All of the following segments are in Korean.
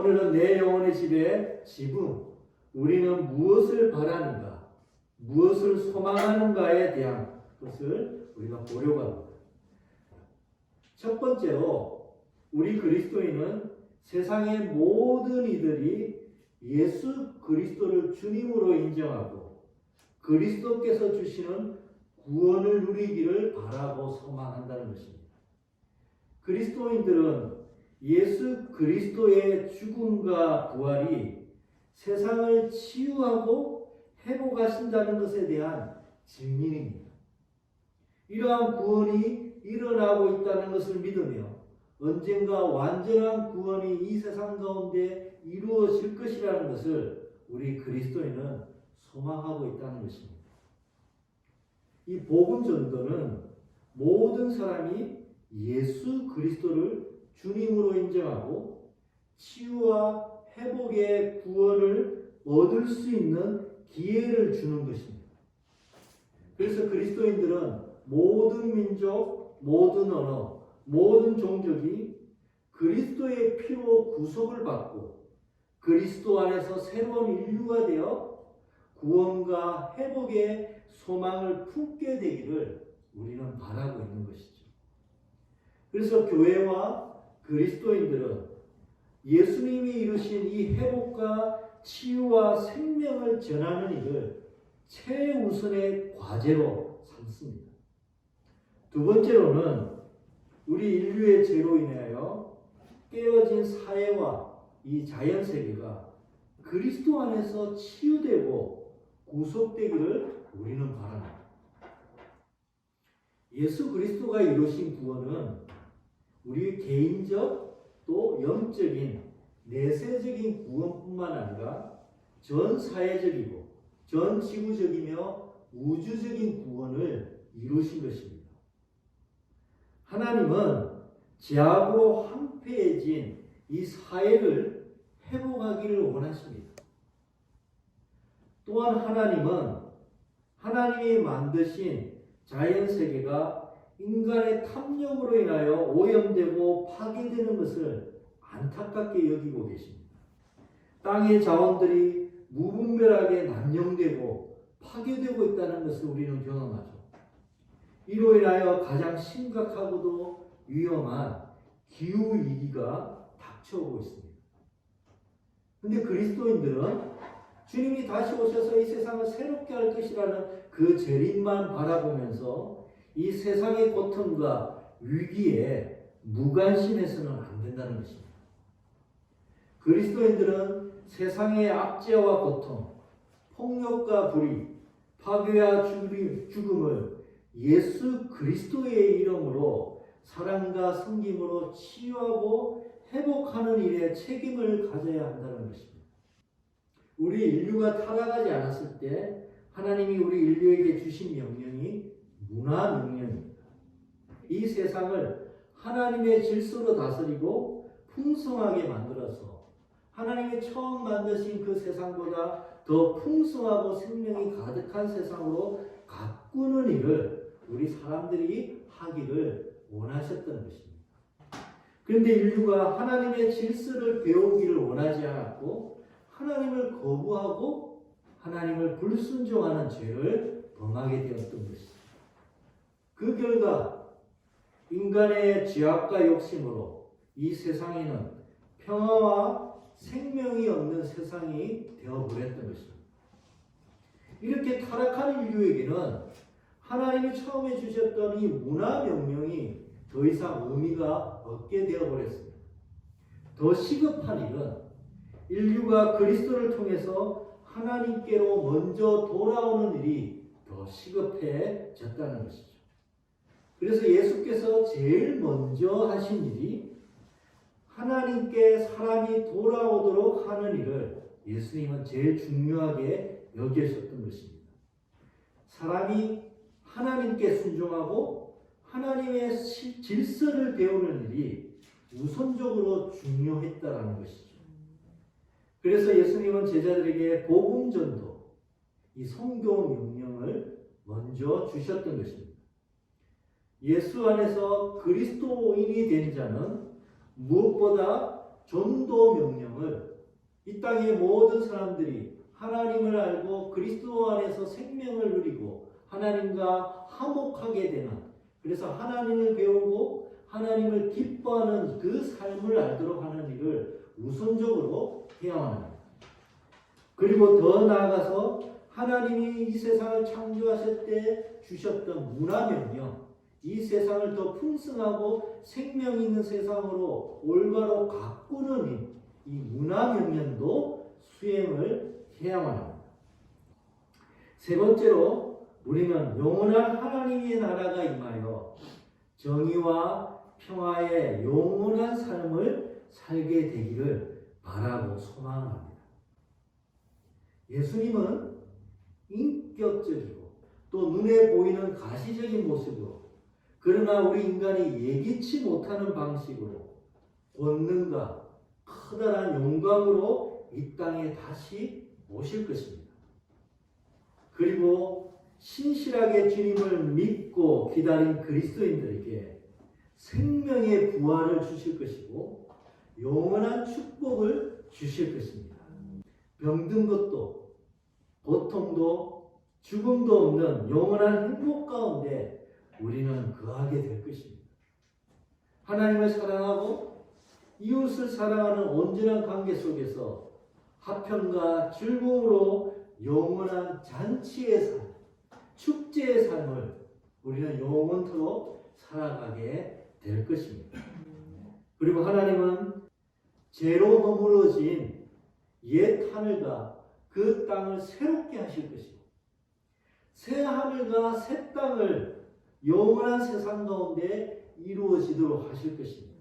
오늘은 내 영혼의 집은 우리는 무엇을 바라는가, 무엇을 소망하는가에 대한 것을 우리가 보려고 합니다. 첫 번째로 우리 그리스도인은 세상의 모든 이들이 예수 그리스도를 주님으로 인정하고 그리스도께서 주시는 구원을 누리기를 바라고 소망한다는 것입니다. 그리스도인들은 예수 그리스도의 죽음과 부활이 세상을 치유하고 회복하신다는 것에 대한 증인입니다. 이러한 구원이 일어나고 있다는 것을 믿으며 언젠가 완전한 구원이 이 세상 가운데 이루어질 것이라는 것을 우리 그리스도인은 소망하고 있다는 것입니다. 이 복음 전도는 모든 사람이 예수 그리스도를 주님으로 인정하고 치유와 회복의 구원을 얻을 수 있는 기회를 주는 것입니다. 그래서 그리스도인들은 모든 민족, 모든 언어, 모든 종족이 그리스도의 피로 구속을 받고 그리스도 안에서 새로운 인류가 되어 구원과 회복의 소망을 품게 되기를 우리는 바라고 있는 것이죠. 그래서 교회와 그리스도인들은 예수님이 이루신 이 회복과 치유와 생명을 전하는 일을 최우선의 과제로 삼습니다. 두 번째로는 우리 인류의 죄로 인하여 깨어진 사회와 이 자연세계가 그리스도 안에서 치유되고 구속되기를 우리는 바랍니다. 예수 그리스도가 이루신 구원은 우리 개인적 또 영적인 내세적인 구원뿐만 아니라 전 사회적이고 전 지구적이며 우주적인 구원을 이루신 것입니다. 하나님은 죄악으로 황폐해진 이 사회를 회복하기를 원하십니다. 또한 하나님은 하나님이 만드신 자연세계가 인간의 탐욕으로 인하여 오염되고 파괴되는 것을 안타깝게 여기고 계십니다. 땅의 자원들이 무분별하게 남용되고 파괴되고 있다는 것을 우리는 경험하죠. 이로 인하여 가장 심각하고도 위험한 기후위기가 닥쳐오고 있습니다. 그런데 그리스도인들은 주님이 다시 오셔서 이 세상을 새롭게 할 것이라는 그 재림만 바라보면서 이 세상의 고통과 위기에 무관심해서는 안 된다는 것입니다. 그리스도인들은 세상의 악재와 고통, 폭력과 불의, 파괴와 죽음을 예수 그리스도의 이름으로 사랑과 섬김으로 치유하고 회복하는 일에 책임을 가져야 한다는 것입니다. 우리 인류가 타락하지 않았을 때 하나님이 우리 인류에게 주신 명령이 문화 명령입니다. 이 세상을 하나님의 질서로 다스리고 풍성하게 만들어서 하나님이 처음 만드신 그 세상보다 더 풍성하고 생명이 가득한 세상으로 가꾸는 일을 우리 사람들이 하기를 원하셨던 것입니다. 그런데 인류가 하나님의 질서를 배우기를 원하지 않았고 하나님을 거부하고 하나님을 불순종하는 죄를 범하게 되었던 것입니다. 그 결과 인간의 죄악과 욕심으로 이 세상에는 평화와 생명이 없는 세상이 되어버렸던 것입니다. 이렇게 타락한 인류에게는 하나님이 처음에 주셨던 이 문화 명령이 더 이상 의미가 없게 되어버렸습니다. 더 시급한 일은 인류가 그리스도를 통해서 하나님께로 먼저 돌아오는 일이 더 시급해졌다는 것이죠. 그래서 예수께서 제일 먼저 하신 일이 하나님께 사람이 돌아오도록 하는 일을 예수님은 제일 중요하게 여기셨던 것입니다. 사람이 하나님께 순종하고 하나님의 질서를 배우는 일이 우선적으로 중요했다라는 것이죠. 그래서 예수님은 제자들에게 복음 전도, 이 선교 명령을 먼저 주셨던 것입니다. 예수 안에서 그리스도인이 된 자는 무엇보다 전도 명령을 이 땅의 모든 사람들이 하나님을 알고 그리스도 안에서 생명을 누리고 하나님과 화목하게 되는, 그래서 하나님을 배우고 하나님을 기뻐하는 그 삶을 알도록 하는 일을 우선적으로 해야만 합니다. 그리고 더 나아가서 하나님이 이 세상을 창조하실 때 주셨던 문화명령, 이 세상을 더 풍성하고 생명 있는 세상으로 올바로 가꾸는 이 문화명령도 수행을 해야만 합니다. 세 번째로 우리는 영원한 하나님의 나라가 임하여 정의와 평화의 영원한 삶을 살게 되기를 바라고 소망합니다. 예수님은 인격적이고 또 눈에 보이는 가시적인 모습으로, 그러나 우리 인간이 예기치 못하는 방식으로 권능과 커다란 영광으로 이 땅에 다시 오실 것입니다. 그리고 신실하게 주님을 믿고 기다린 그리스도인들에게 생명의 부활을 주실 것이고 영원한 축복을 주실 것입니다. 병든 것도 고통도 죽음도 없는 영원한 행복 가운데 우리는 거하게 될 것입니다. 하나님을 사랑하고 이웃을 사랑하는 온전한 관계 속에서 화평과 즐거움으로 영원한 잔치의 삶, 축제의 삶을 우리는 영원토록 살아가게 될 것입니다. 그리고 하나님은 죄로 허물어진 옛 하늘과 그 땅을 새롭게 하실 것이고 새 하늘과 새 땅을 영원한 세상 가운데 이루어지도록 하실 것입니다.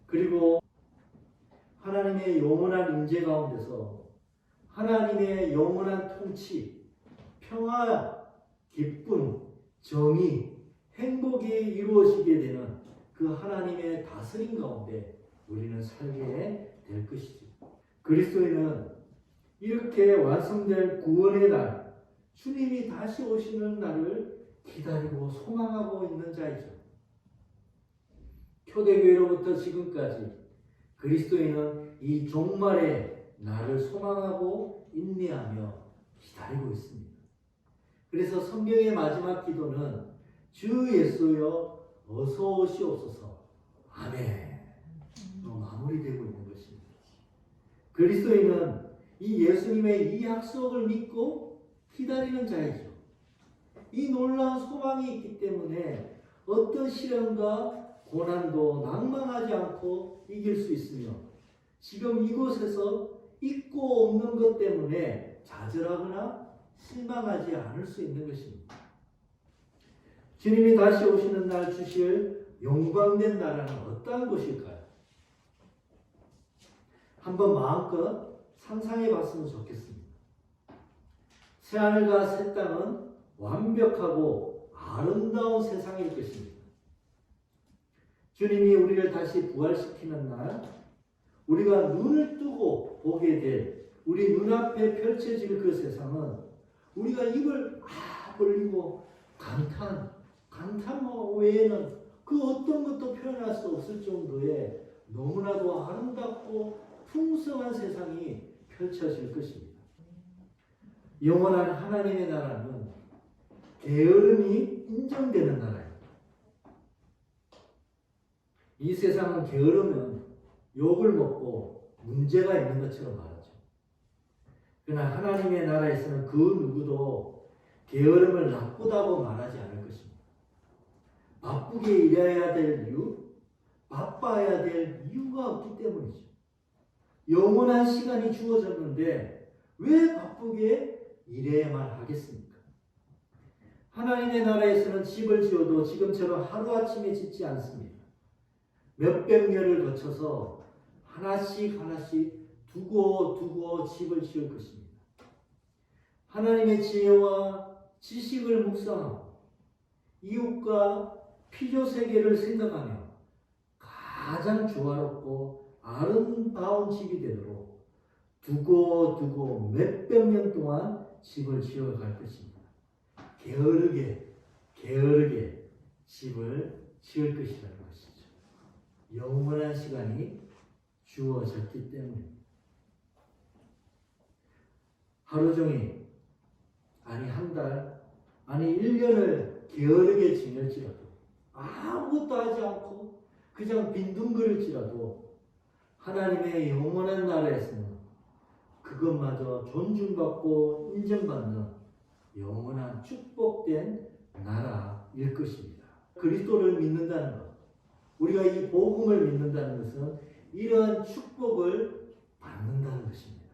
그리고 하나님의 영원한 임재 가운데서 하나님의 영원한 통치, 평화, 기쁨, 정의, 행복이 이루어지게 되는 그 하나님의 다스림 가운데 우리는 살게 될 것이죠. 그리스도인은 이렇게 완성될 구원의 날, 주님이 다시 오시는 날을 기다리고 소망하고 있는 자이죠. 초대교회로부터 지금까지 그리스도인은 이 종말의 날을 소망하고 인내하며 기다리고 있습니다. 그래서 성경의 마지막 기도는 주 예수여 어서 오시옵소서 아멘으로 마무리되고 있는 것입니다. 그리스도인은 이 예수님의 이 약속을 믿고 기다리는 자이죠. 이 놀라운 소망이 있기 때문에 어떤 시련과 고난도 낭망하지 않고 이길 수 있으며 지금 이곳에서 있고 없는 것 때문에 좌절하거나 실망하지 않을 수 있는 것입니다. 주님이 다시 오시는 날 주실 영광된 나라는 어떠한 것일까요? 한번 마음껏 상상해 봤으면 좋겠습니다. 새하늘과 새 땅은 완벽하고 아름다운 세상일 것입니다. 주님이 우리를 다시 부활시키는 날, 우리가 눈을 뜨고 보게 될 우리 눈앞에 펼쳐질 그 세상은 우리가 입을 벌리고 감탄 외에는 그 어떤 것도 표현할 수 없을 정도의 너무나도 아름답고 풍성한 세상이 펼쳐질 것입니다. 영원한 하나님의 나라는 게으름이 인정되는 나라입니다. 이 세상은 게으르면 욕을 먹고 문제가 있는 것처럼 말하죠. 그러나 하나님의 나라에서는 그 누구도 게으름을 나쁘다고 말하지 않을 것입니다. 바쁘게 일해야 될 이유, 바빠야 될 이유가 없기 때문이죠. 영원한 시간이 주어졌는데 왜 바쁘게 일해야만 하겠습니까? 하나님의 나라에서는 집을 지어도 지금처럼 하루아침에 짓지 않습니다. 몇백 년을 거쳐서 하나씩 두고 집을 지을 것입니다. 하나님의 지혜와 지식을 묵상하고 이웃과 피조세계를 생각하며 가장 조화롭고 아름다운 집이 되도록 두고 몇백 년 동안 집을 지어갈 것입니다. 게으르게 집을 지을 것이라는 것이죠. 영원한 시간이 주어졌기 때문입니다. 하루 종일, 아니 한 달, 아니 1년을 게으르게 지낼지라도 아무것도 하지 않고 그냥 빈둥거릴지라도 하나님의 영원한 나라에서는 그것마저 존중받고 인정받는 영원한 축복된 나라일 것입니다. 그리스도를 믿는다는 것, 우리가 이 복음을 믿는다는 것은 이러한 축복을 받는다는 것입니다.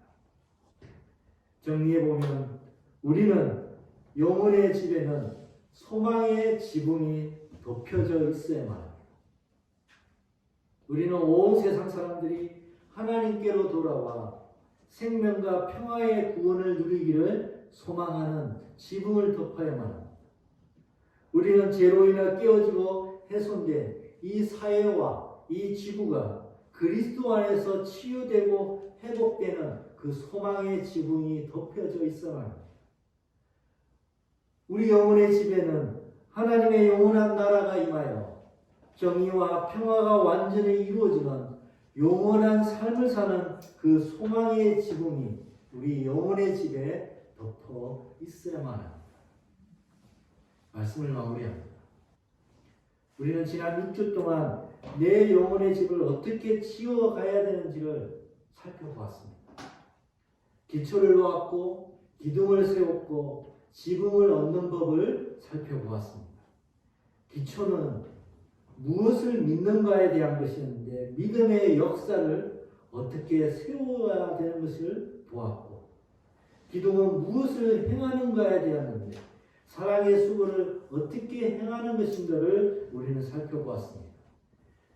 정리해보면 우리는 영혼의 집에는 소망의 지붕이 덮여져 있어야만 합니다. 우리는 온 세상 사람들이 하나님께로 돌아와 생명과 평화의 구원을 누리기를 소망하는 지붕을 덮어야만 합니다. 우리는 죄로 인해 깨어지고 훼손된 이 사회와 이 지구가 그리스도 안에서 치유되고 회복되는 그 소망의 지붕이 덮여져 있어야 합니다. 우리 영혼의 집에는 하나님의 영원한 나라가 임하여 정의와 평화가 완전히 이루어지는 영원한 삶을 사는 그 소망의 지붕이 우리 영혼의 집에 덮여 있어야만 합니다. 말씀을 마무리합니다. 우리는 지난 6주 동안 내 영혼의 집을 어떻게 치워가야 되는지를 살펴보았습니다. 기초를 놓았고 기둥을 세웠고 지붕을 얻는 법을 살펴보았습니다. 기초는 무엇을 믿는가에 대한 것이었는데 믿음의 역사를 어떻게 세워야 되는 것을 보았고, 기둥은 무엇을 행하는가에 대한건데 사랑의 수고를 어떻게 행하는 것인가를 우리는 살펴보았습니다.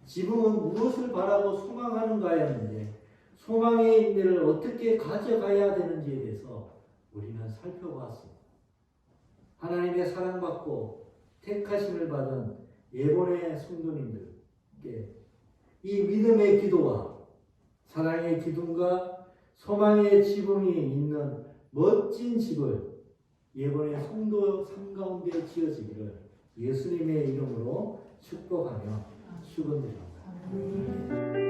지붕은 무엇을 바라고 소망하는가였는데 소망의 인내를 어떻게 가져가야 되는지에 대해서 우리는 살펴보았습니다. 하나님의 사랑받고 택하심을 받은 예본의 성도님들께 이 믿음의 기도와 사랑의 기둥과 소망의 지붕이 있는 멋진 집을 예본의 성도 삶 가운데 지어지기를 예수님의 이름으로 축복하며 축원드립니다.